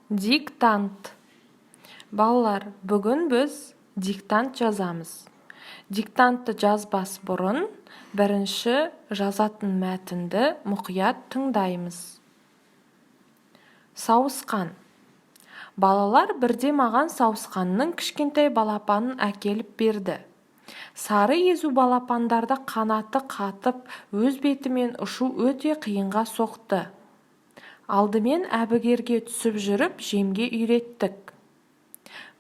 Диктант. Балалар, бүгін біз диктант жазамыз. Диктантты жазбас бұрын бірінші жазатын мәтінді мұқият тыңдаймыз. Сауысқан. Балалар бірде маған сауысқанның кішкентай балапанын әкеліп берді. Сары езу балапандарды қанаты қатып, өз бетімен ұшу өте қиынға соқты. Алдымен әбігерге түсіп жүріп, жемге үйреттік.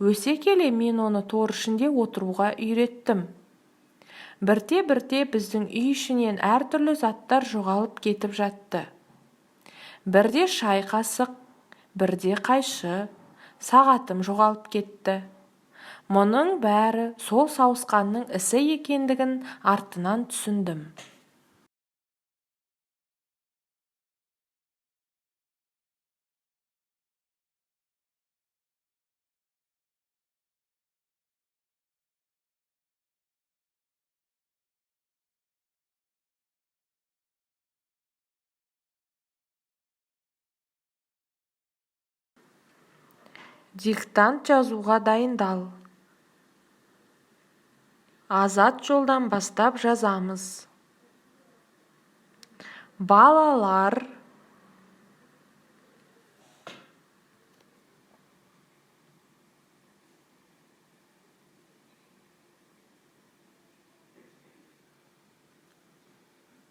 Өсе келе мен оны тор ішінде отыруға үйреттім. Бірте-бірте біздің үй ішінен әртүрлі заттар жоғалып кетіп жатты. Бірде шай қасық, бірде қайшы, сағатым жоғалып кетті. Мұның бәрі сол сауысқанның ісі екендігін артынан түсіндім. Диктант жазуға дайындал. Азат жолдан бастап жазамыз. Балалар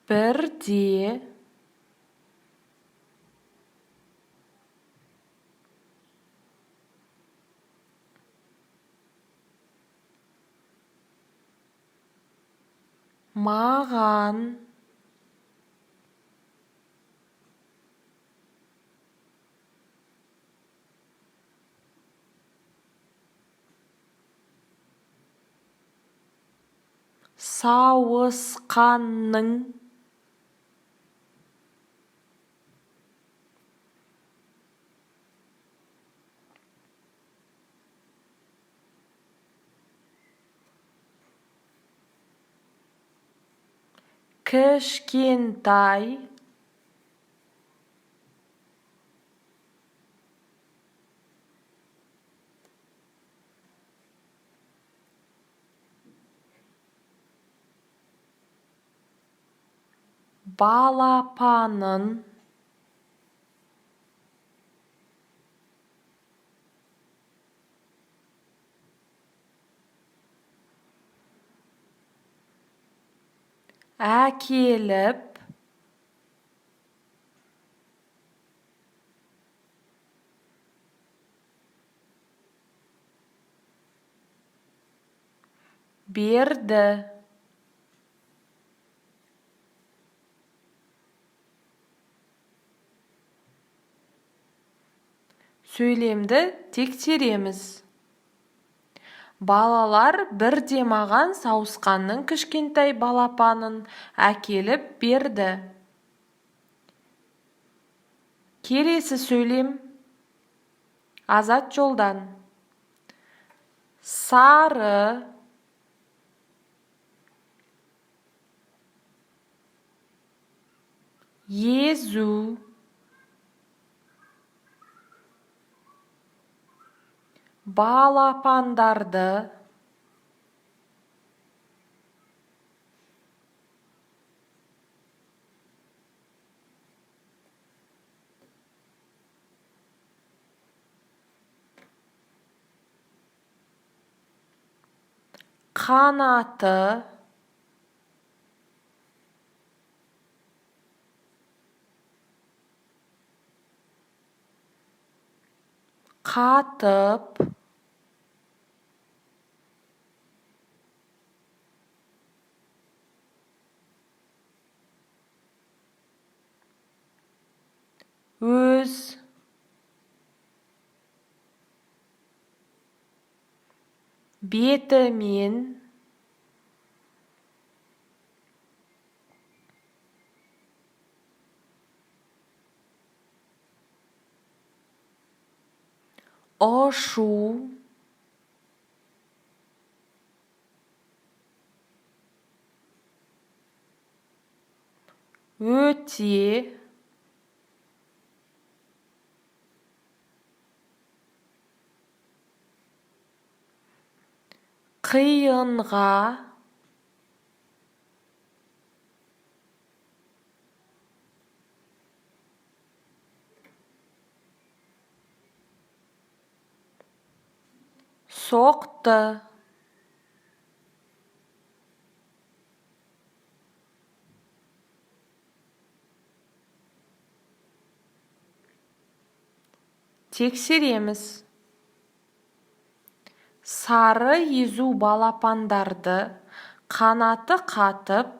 бірде маған сауысқанның кішкентай балапанын әкеліп берді. Сөйлемді тексереміз. Балалар бірде маған сауысқанның кішкентай балапанын әкеліп берді. Келесі сөйлем. Азат жолдан. Сары езу балапандарды қанаты қатып өз бетімен ұшу өте қиынға, соқты, тексереміз. Сары езу балапандарды қанаты қатып,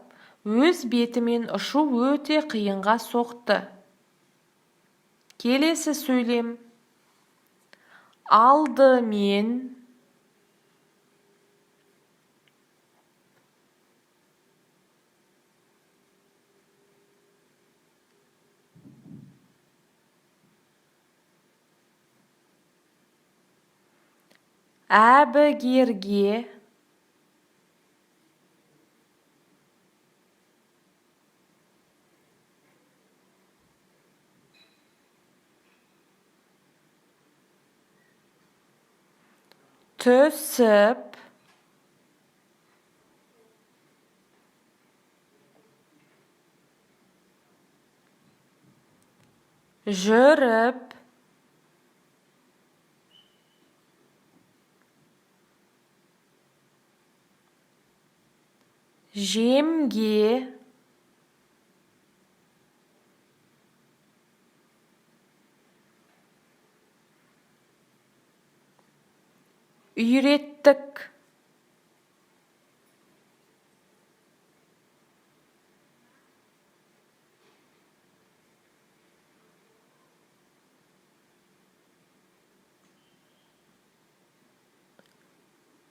өз бетімен ұшу өте қиынға соқты. Келесі сөйлем. Алдымен, әбігерге, түсіп, жүріп, жемге, үйреттік.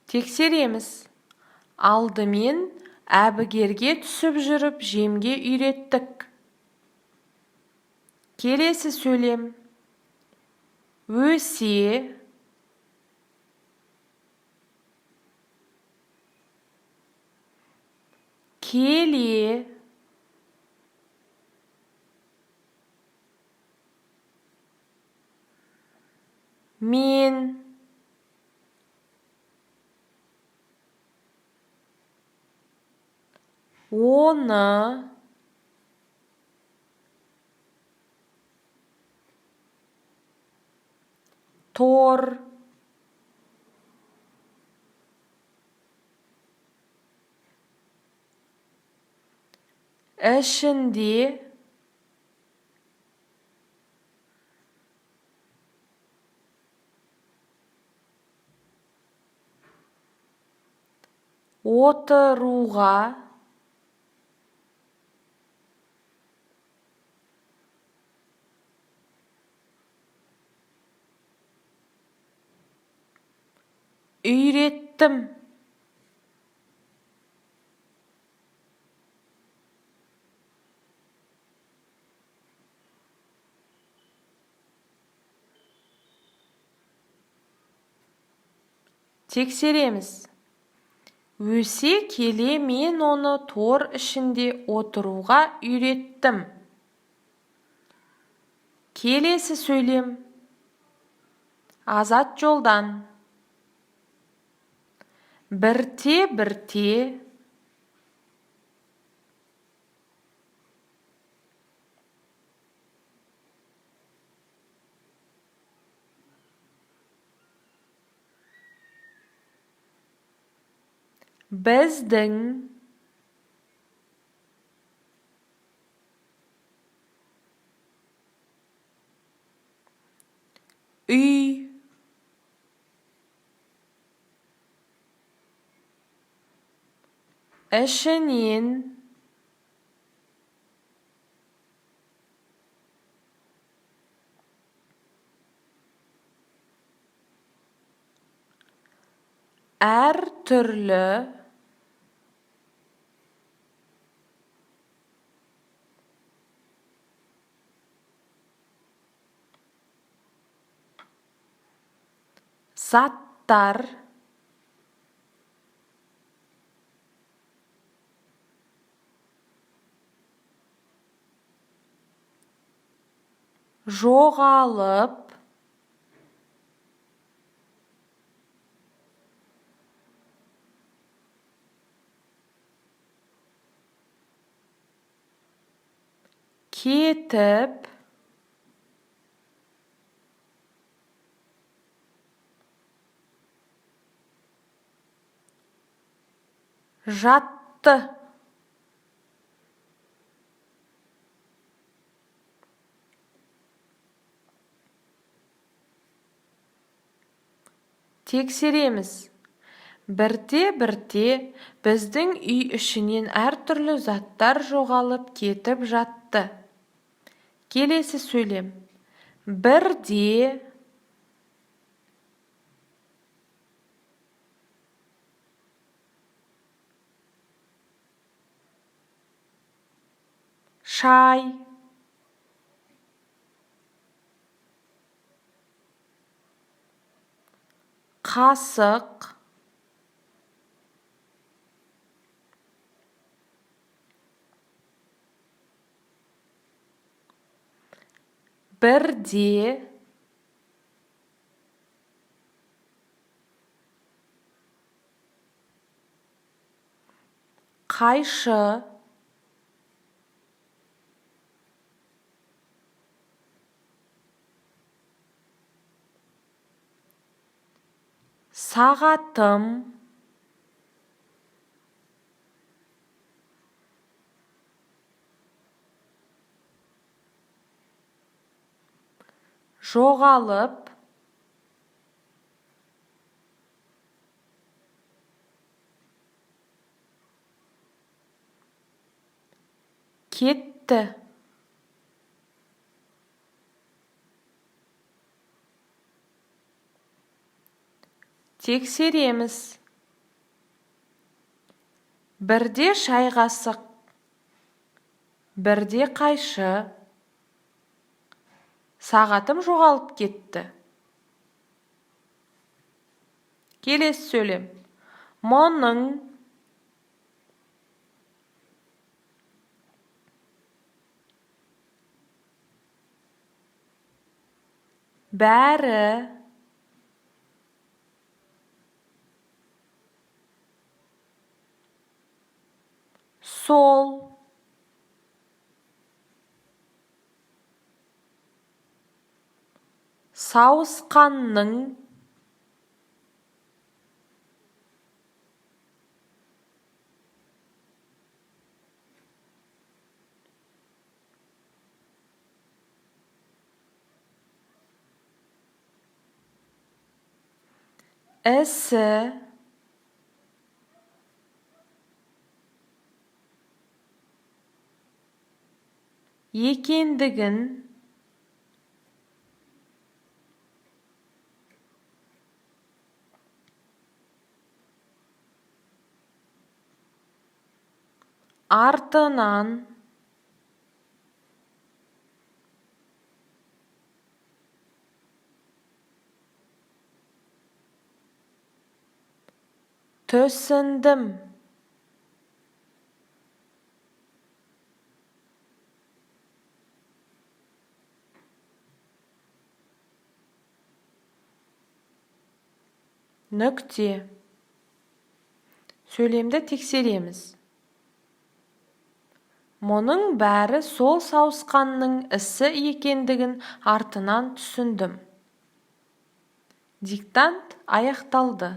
Тексереміз. Алдымен әбігерге түсіп жүріп, жемге үйреттік. Келесі сөйлем. Өсе, келе, мен, оны, тор, ішінде, отыруға, үйреттім. Тексереміз. Өсе келе мен оны тор ішінде отыруға үйреттім. Келесі сөйлем. Азат жолдан. Бірте-бірте, біздің, үй, ішінен, әр түрлі, заттар, жоғалып, кетіп, жатты. Тексереміз. Бірте-бірте біздің үй ішінен әртүрлі заттар жоғалып кетіп жатты. Келесі сөйлем. Бірде шай, қасық, бірде қайшы, сағатым, жоғалып, кетті. Тексереміз. Бірде шай қасық, бірде қайшы, сағатым жоғалып кетті. Келесі сөйлем. Мұның, бәрі, сол, сауысқанның, ісі, екендігін, артынан, түсіндім. Нүкте. Сөйлемді тексереміз. Мұның бәрі сол сауысқанның ісі екендігін артынан түсіндім. Диктант аяқталды.